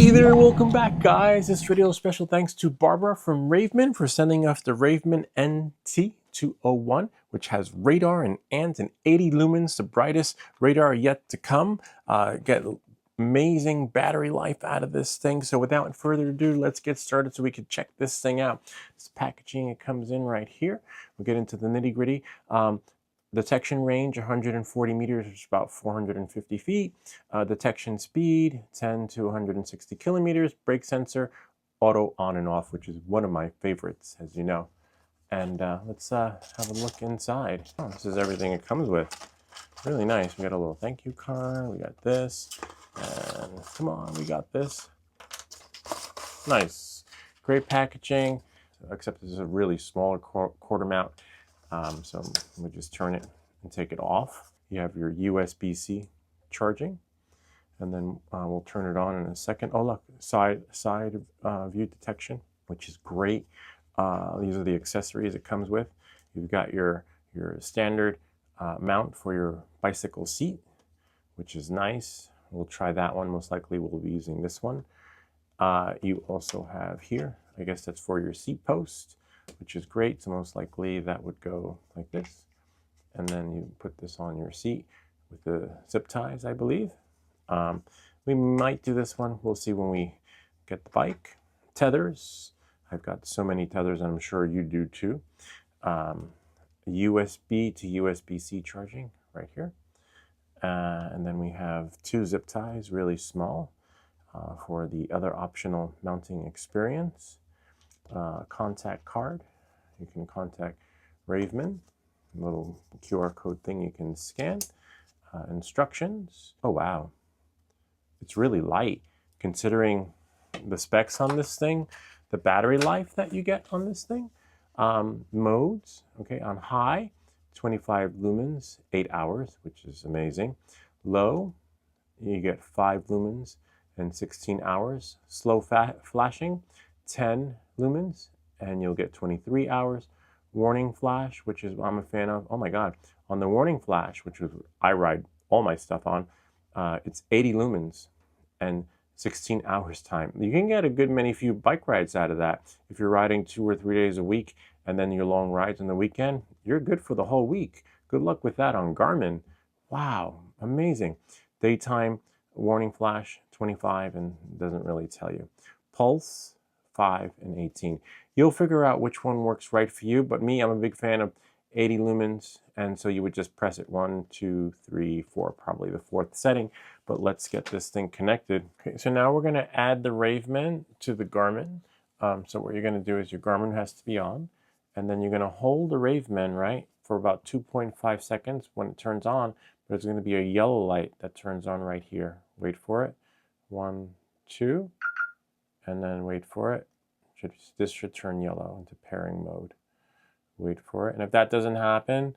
Hey there, welcome back guys. This video special thanks to Barbara from Ravemen for sending us the Ravemen NT201, which has radar and 80 lumens, the brightest radar yet to come. Get amazing battery life out of this thing. So without further ado, let's get started so we can check this thing out. This packaging, it comes in right here. We'll get into the nitty gritty. Detection range 140 meters, which is about 450 feet. Detection speed 10 to 160 kilometers. Brake sensor auto on and off, which is one of my favorites, as you know. And let's have a look inside. Oh, this is everything it comes with. Really nice. We got a little thank you card. We got this. And come on, we got this. Nice. Great packaging, except this is a really small quarter mount. So we just turn it and take it off. You have your USB-C charging, and then we'll turn it on in a second. Oh look, side view detection, which is great. These are the accessories it comes with. You've got your standard mount for your bicycle seat, which is nice. We'll try that one. Most likely we'll be using this one. You also have here, I guess that's for your seat post, which is great. So most likely that would go like this. And then you put this on your seat with the zip ties, I believe. We might do this one. We'll see when we get the bike. Tethers. I've got so many tethers, and I'm sure you do too. USB to USB-C charging right here. And then we have two zip ties, really small, for the other optional mounting experience. Contact card. You can contact Ravemen. Little QR code thing you can scan. Instructions. Oh wow, it's really light considering the specs on this thing, the battery life that you get on this thing. Modes. Okay, on high, 25 lumens, 8 hours, which is amazing. Low, you get 5 lumens and 16 hours. Slow flashing, 10 lumens, and you'll get 23 hours. Warning flash, which is I'm a fan of. Oh my god, on the warning flash, which is I ride all my stuff on, it's 80 lumens and 16 hours time. You can get a good many few bike rides out of that. If you're riding 2 or 3 days a week and then your long rides on the weekend, you're good for the whole week. Good luck with that on Garmin. Wow, amazing. Daytime warning flash 25 and doesn't really tell you. Pulse 5 and 18. You'll figure out which one works right for you, but me, I'm a big fan of 80 lumens, and so you would just press it 1, 2, 3, 4, probably the 4th setting. But let's get this thing connected. Okay, so now we're going to add the Ravemen to the Garmin. So what you're going to do is your Garmin has to be on, and then you're going to hold the Ravemen, right, for about 2.5 seconds. When it turns on, there's going to be a yellow light that turns on right here. Wait for it. 1, 2, and then wait for it. This should turn yellow into pairing mode. Wait for it. And if that doesn't happen,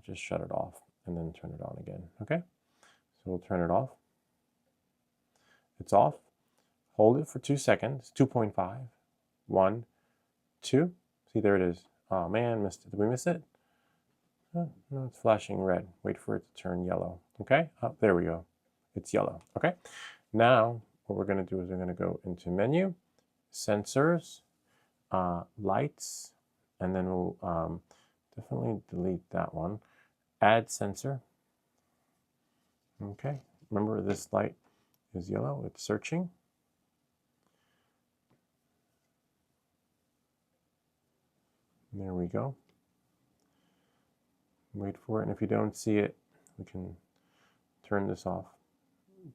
just shut it off and then turn it on again. Okay? So we'll turn it off. It's off. Hold it for 2 seconds. 2.5. 1, 2. See, there it is. Oh man, missed it. Did we miss it? Oh, no, it's flashing red. Wait for it to turn yellow. Okay? Oh, there we go. It's yellow. Okay? Now, what we're going to do is we're going to go into menu, sensors, lights, and then we'll definitely delete that one. Add sensor. Okay, remember this light is yellow, it's searching. There we go. Wait for it, and if you don't see it, we can turn this off,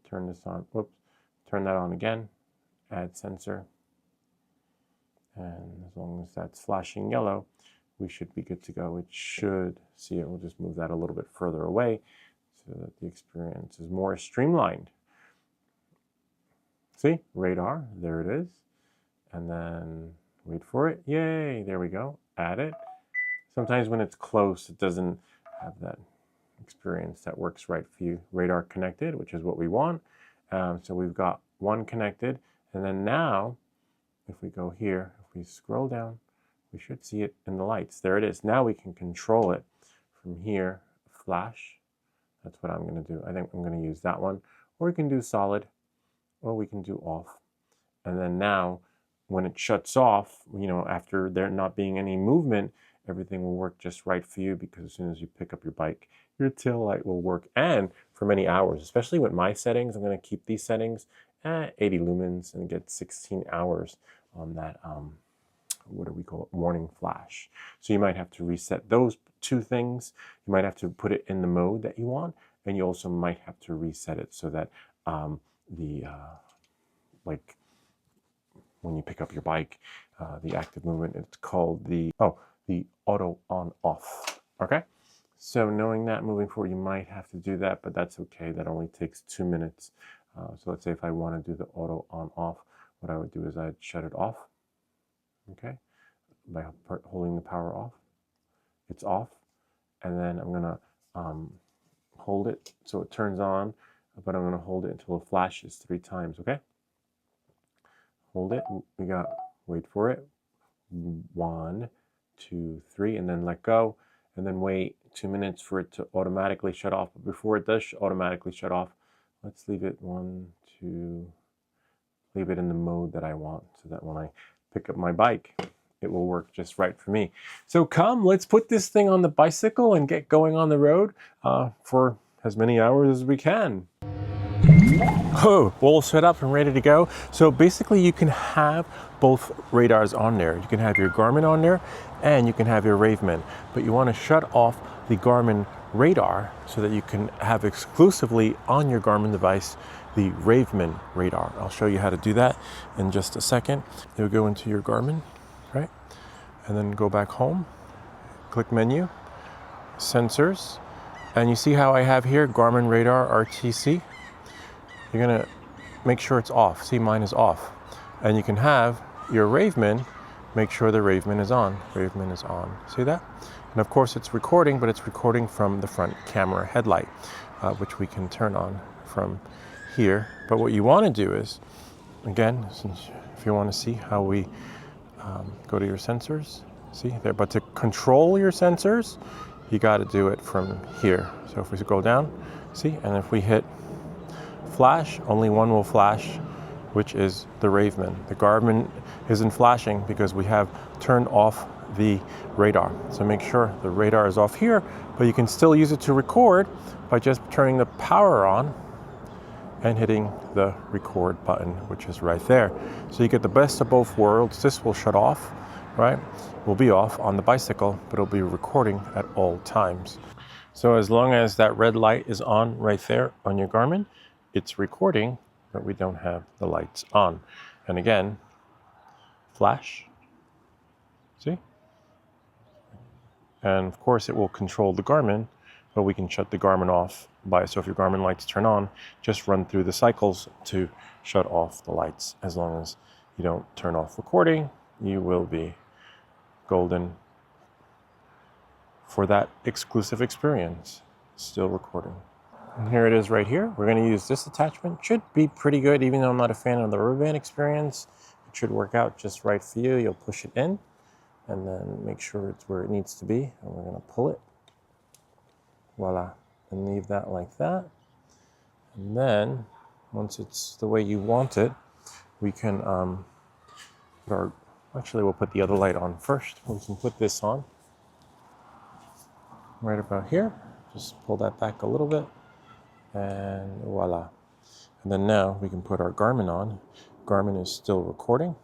turn this on, whoops, turn that on again, add sensor. And as long as that's flashing yellow, we should be good to go. It should see it. We'll just move that a little bit further away so that the experience is more streamlined. See, radar, there it is. And then wait for it. Yay, there we go. Add it. Sometimes when it's close, it doesn't have that experience that works right for you. Radar connected, which is what we want. So we've got one connected. And then now, if we go here, if we scroll down, we should see it in the lights. There it is. Now we can control it from here. Flash. That's what I'm going to do. I think I'm going to use that one. Or we can do solid, or we can do off. And then now when it shuts off, after there not being any movement, everything will work just right for you, because as soon as you pick up your bike, your tail light will work, and for many hours. Especially with my settings, I'm going to keep these settings at 80 lumens and get 16 hours on that, what do we call it, warning flash. So you might have to reset those two things. You might have to put it in the mode that you want, and you also might have to reset it so that like when you pick up your bike, the active movement, it's called the auto on off. Okay, so knowing that, moving forward, you might have to do that, but that's okay. That only takes 2 minutes. So let's say if I want to do the auto on off, what I would do is I'd shut it off, okay, by holding the power off. It's off, and then I'm gonna hold it so it turns on, but I'm gonna hold it until it flashes 3 times, okay? Hold it, wait for it, 1, 2, 3, and then let go, and then wait 2 minutes for it to automatically shut off. But before it does automatically shut off, let's leave it leave it in the mode that I want, so that when I pick up my bike, it will work just right for me. So come, let's put this thing on the bicycle and get going on the road for as many hours as we can. Oh, all set up and ready to go. So basically you can have both radars on there. You can have your Garmin on there and you can have your Ravemen, but you want to shut off the Garmin radar so that you can have exclusively on your Garmin device the Ravemen radar. I'll show you how to do that in just a second. You'll go into your Garmin, right? And then go back home, click menu, sensors, and you see how I have here Garmin radar RTC. You're gonna make sure it's off. See, mine is off. And you can have your Ravemen, make sure the Ravemen is on. Ravemen is on, see that? And of course it's recording, but it's recording from the front camera headlight, which we can turn on from here. But what you wanna do is, again, if you wanna see how we go to your sensors, see there, but to control your sensors, you gotta do it from here. So if we go down, see, and if we hit flash, only one will flash, which is the Ravemen. The Garmin isn't flashing because we have turned off the radar. So make sure the radar is off here, but you can still use it to record by just turning the power on and hitting the record button, which is right there. So you get the best of both worlds. This will shut off, right? Will be off on the bicycle, but it'll be recording at all times. So as long as that red light is on right there on your Garmin, it's recording, but we don't have the lights on. And again, flash, see? And of course it will control the Garmin, but we can shut the Garmin off so if your Garmin lights turn on, just run through the cycles to shut off the lights. As long as you don't turn off recording, you will be golden for that exclusive experience. Still recording. And here it is right here. We're going to use this attachment. Should be pretty good, even though I'm not a fan of the Raveman experience. It should work out just right for you. You'll push it in and then make sure it's where it needs to be. And we're going to pull it. Voila. And leave that like that. And then once it's the way you want it, we can actually we'll put the other light on first. We can put this on right about here. Just pull that back a little bit. And voila. And then now we can put our Garmin on. Garmin is still recording.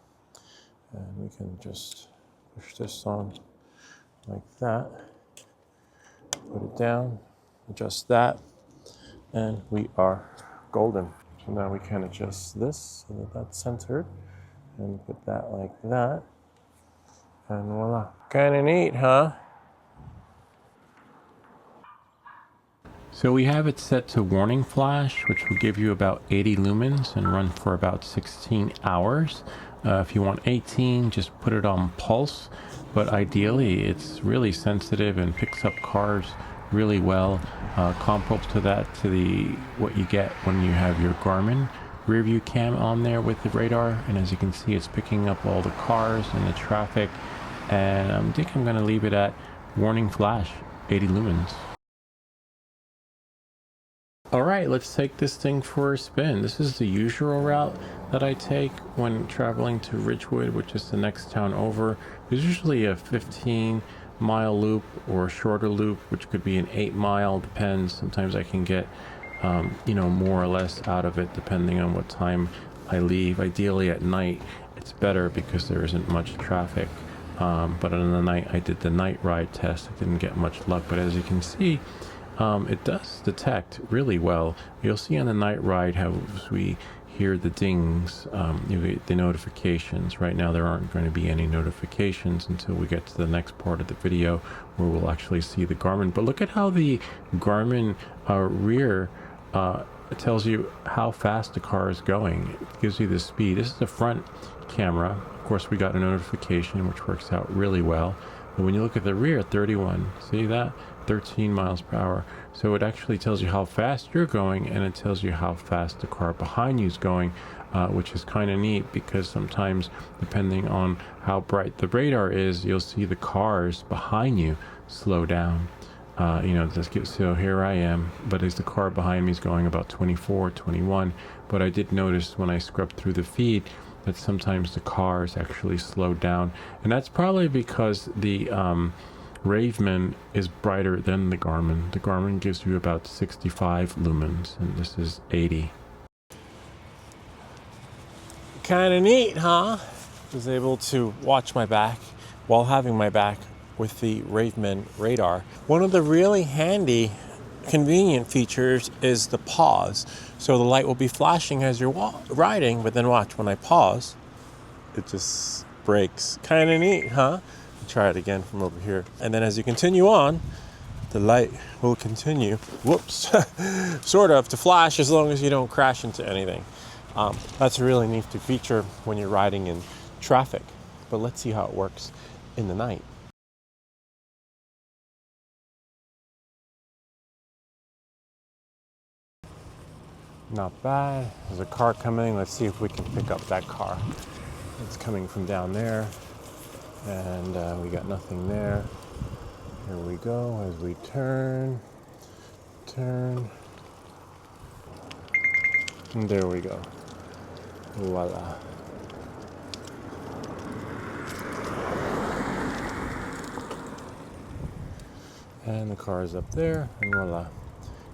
And we can just push this on like that. Put it down, adjust that, and we are golden. So now we can adjust this so that that's centered and put that like that. And voila. Kind of neat, huh? So we have it set to warning flash, which will give you about 80 lumens and run for about 16 hours. If you want 18, just put it on pulse. But ideally, it's really sensitive and picks up cars really well. Comparable to that, what you get when you have your Garmin rear view cam on there with the radar. And as you can see, it's picking up all the cars and the traffic. And I think I'm going to leave it at warning flash, 80 lumens. All right, let's take this thing for a spin. This is the usual route that I take when traveling to Ridgewood, which is the next town over. There's usually a 15-mile loop or a shorter loop, which could be an 8-mile, depends. Sometimes I can get, more or less out of it depending on what time I leave. Ideally at night, it's better because there isn't much traffic. But on the night I did the night ride test, I didn't get much luck. But as you can see, it does detect really well. You'll see on the night ride how we hear the dings, the notifications. Right now there aren't going to be any notifications until we get to the next part of the video where we'll actually see the Garmin. But look at how the Garmin rear tells you how fast the car is going. It gives you the speed. This is the front camera. Of course, we got a notification, which works out really well. But when you look at the rear, 31, see that? 13 miles per hour. So it actually tells you how fast you're going, and it tells you how fast the car behind you is going, which is kind of neat because sometimes, depending on how bright the radar is, you'll see the cars behind you slow down. So here I am, but as the car behind me is going about 24, 21. But I did notice when I scrubbed through the feed that sometimes the cars actually slowed down, and that's probably because the Ravemen is brighter than the Garmin. The Garmin gives you about 65 lumens, and this is 80. Kind of neat, huh? I was able to watch my back while having my back with the Ravemen radar. One of the really handy, convenient features is the pause. So the light will be flashing as you're riding, but then watch, when I pause, it just breaks. Kind of neat, huh? Try it again from over here. And then as you continue on, the light will continue, sort of, to flash as long as you don't crash into anything. That's a really neat feature when you're riding in traffic. But let's see how it works in the night. Not bad. There's a car coming. Let's see if we can pick up that car. It's coming from down there. And we got nothing there. Here we go as we turn. And there we go. Voila. And the car is up there, and voila.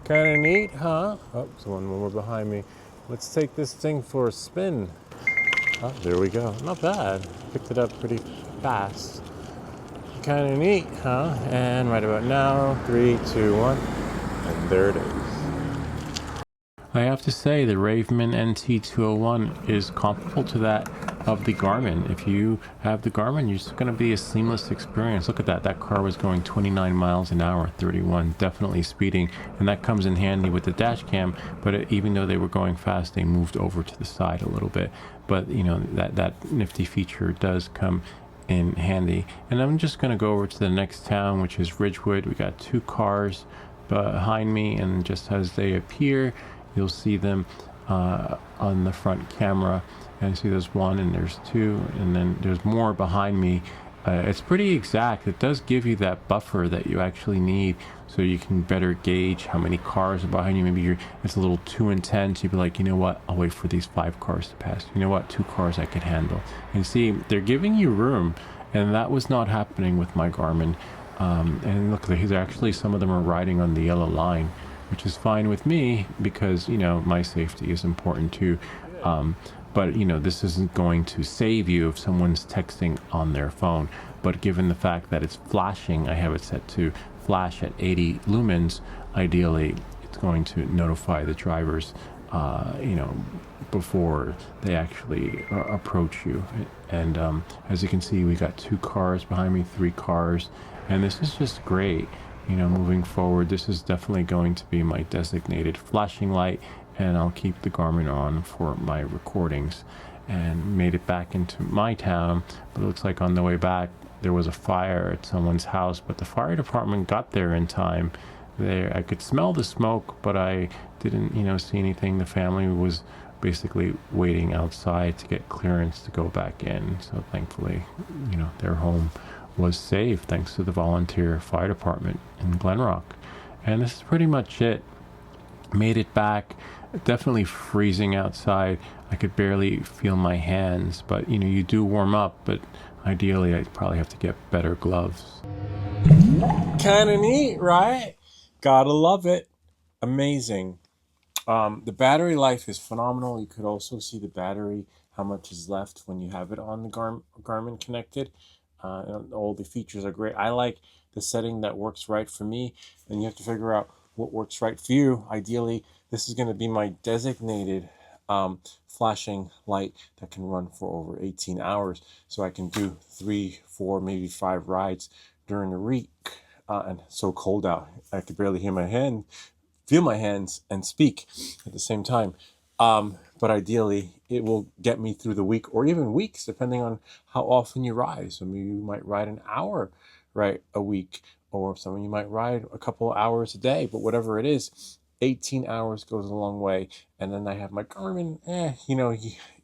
Kind of neat, huh? Oh, there's one more behind me. Let's take this thing for a spin. Oh, there we go. Not bad. Picked it up pretty fast. Kind of neat, huh? And right about now, 3, 2, 1, and there it is. I have to say the Ravemen NT201 is comparable to that of the Garmin. If you have the Garmin, it's going to be a seamless experience. Look at that. That car was going 29 miles an hour, 31, definitely speeding. And that comes in handy with the dash cam. But even though they were going fast, they moved over to the side a little bit. But, that nifty feature does come in handy. And I'm just going to go over to the next town, which is Ridgewood. We got 2 cars behind me, and just as they appear, you'll see them on the front camera. And see there's 1 and there's 2, and then there's more behind me. It's pretty exact. It does give you that buffer that you actually need so you can better gauge how many cars are behind you. Maybe it's a little too intense. You'd be like, you know what, I'll wait for these 5 cars to pass. You know what, 2 cars I can handle. And see, they're giving you room, and that was not happening with my Garmin. And look, actually some of them are riding on the yellow line, which is fine with me because, my safety is important too. But, this isn't going to save you if someone's texting on their phone. But given the fact that it's flashing, I have it set to flash at 80 lumens. Ideally, it's going to notify the drivers, before they actually approach you. And as you can see, we got 2 cars behind me, 3 cars. And this is just great. Moving forward, this is definitely going to be my designated flashing light. And I'll keep the Garmin on for my recordings. And made it back into my town, but it looks like on the way back there was a fire at someone's house, but the fire department got there in time. I could smell the smoke, but I didn't see anything. The family was basically waiting outside to get clearance to go back in, so thankfully their home was safe thanks to the volunteer fire department in Glen Rock. And this is pretty much it. Made it back. Definitely freezing outside. I could barely feel my hands, but you know, you do warm up, but ideally I'd probably have to get better gloves. Kind of neat, right? Gotta love it. Amazing. The battery life is phenomenal. You could also see the battery, how much is left when you have it on the Garmin connected. And all the features are great. I like the setting that works right for me, and you have to figure out what works right for you. Ideally, this is going to be my designated flashing light that can run for over 18 hours, so I can do 3, 4, maybe 5 rides during the week. And it's so cold out, I could barely feel my hands and speak at the same time. But ideally, it will get me through the week or even weeks, depending on how often you ride. Some of you might ride an hour, right, a week, or some of you might ride a couple of hours a day. But whatever it is, 18 hours goes a long way. And then I have my Garmin.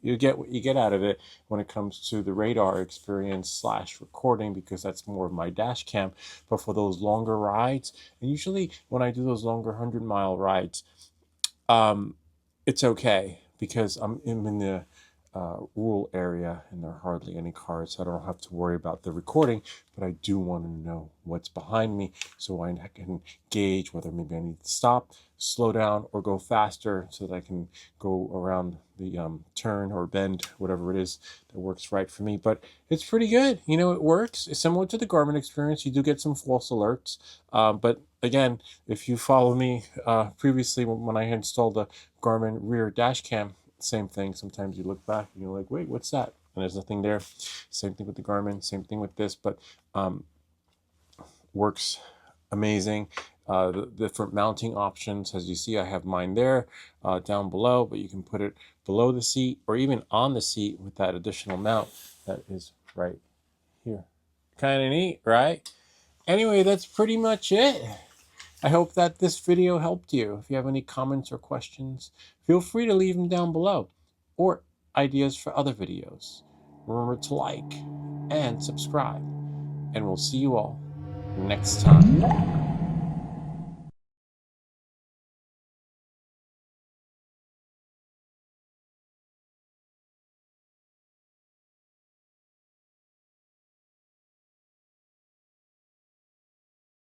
You get what you get out of it when it comes to the radar experience / recording, because that's more of my dash cam. But for those longer rides, and usually when I do those longer 100-mile rides, it's okay because I'm in the rural area and there are hardly any cars, so I don't have to worry about the recording. But I do want to know what's behind me, so I can gauge whether maybe I need to stop, slow down, or go faster, so that I can go around the turn or bend, whatever it is that works right for me. But it's pretty good. You know, it works. It's similar to the Garmin experience. You do get some false alerts, but again, if you follow me previously when I installed the Garmin rear dash cam, same thing. Sometimes you look back and you're like, wait, what's that? And there's nothing there. Same thing with the Garmin, same thing with this, but works amazing. The different mounting options, as you see, I have mine there down below, but you can put it below the seat or even on the seat with that additional mount that is right here. Kind of neat, right? Anyway, that's pretty much it. I hope that this video helped you. If you have any comments or questions, feel free to leave them down below, or ideas for other videos. Remember to like and subscribe, and we'll see you all next time.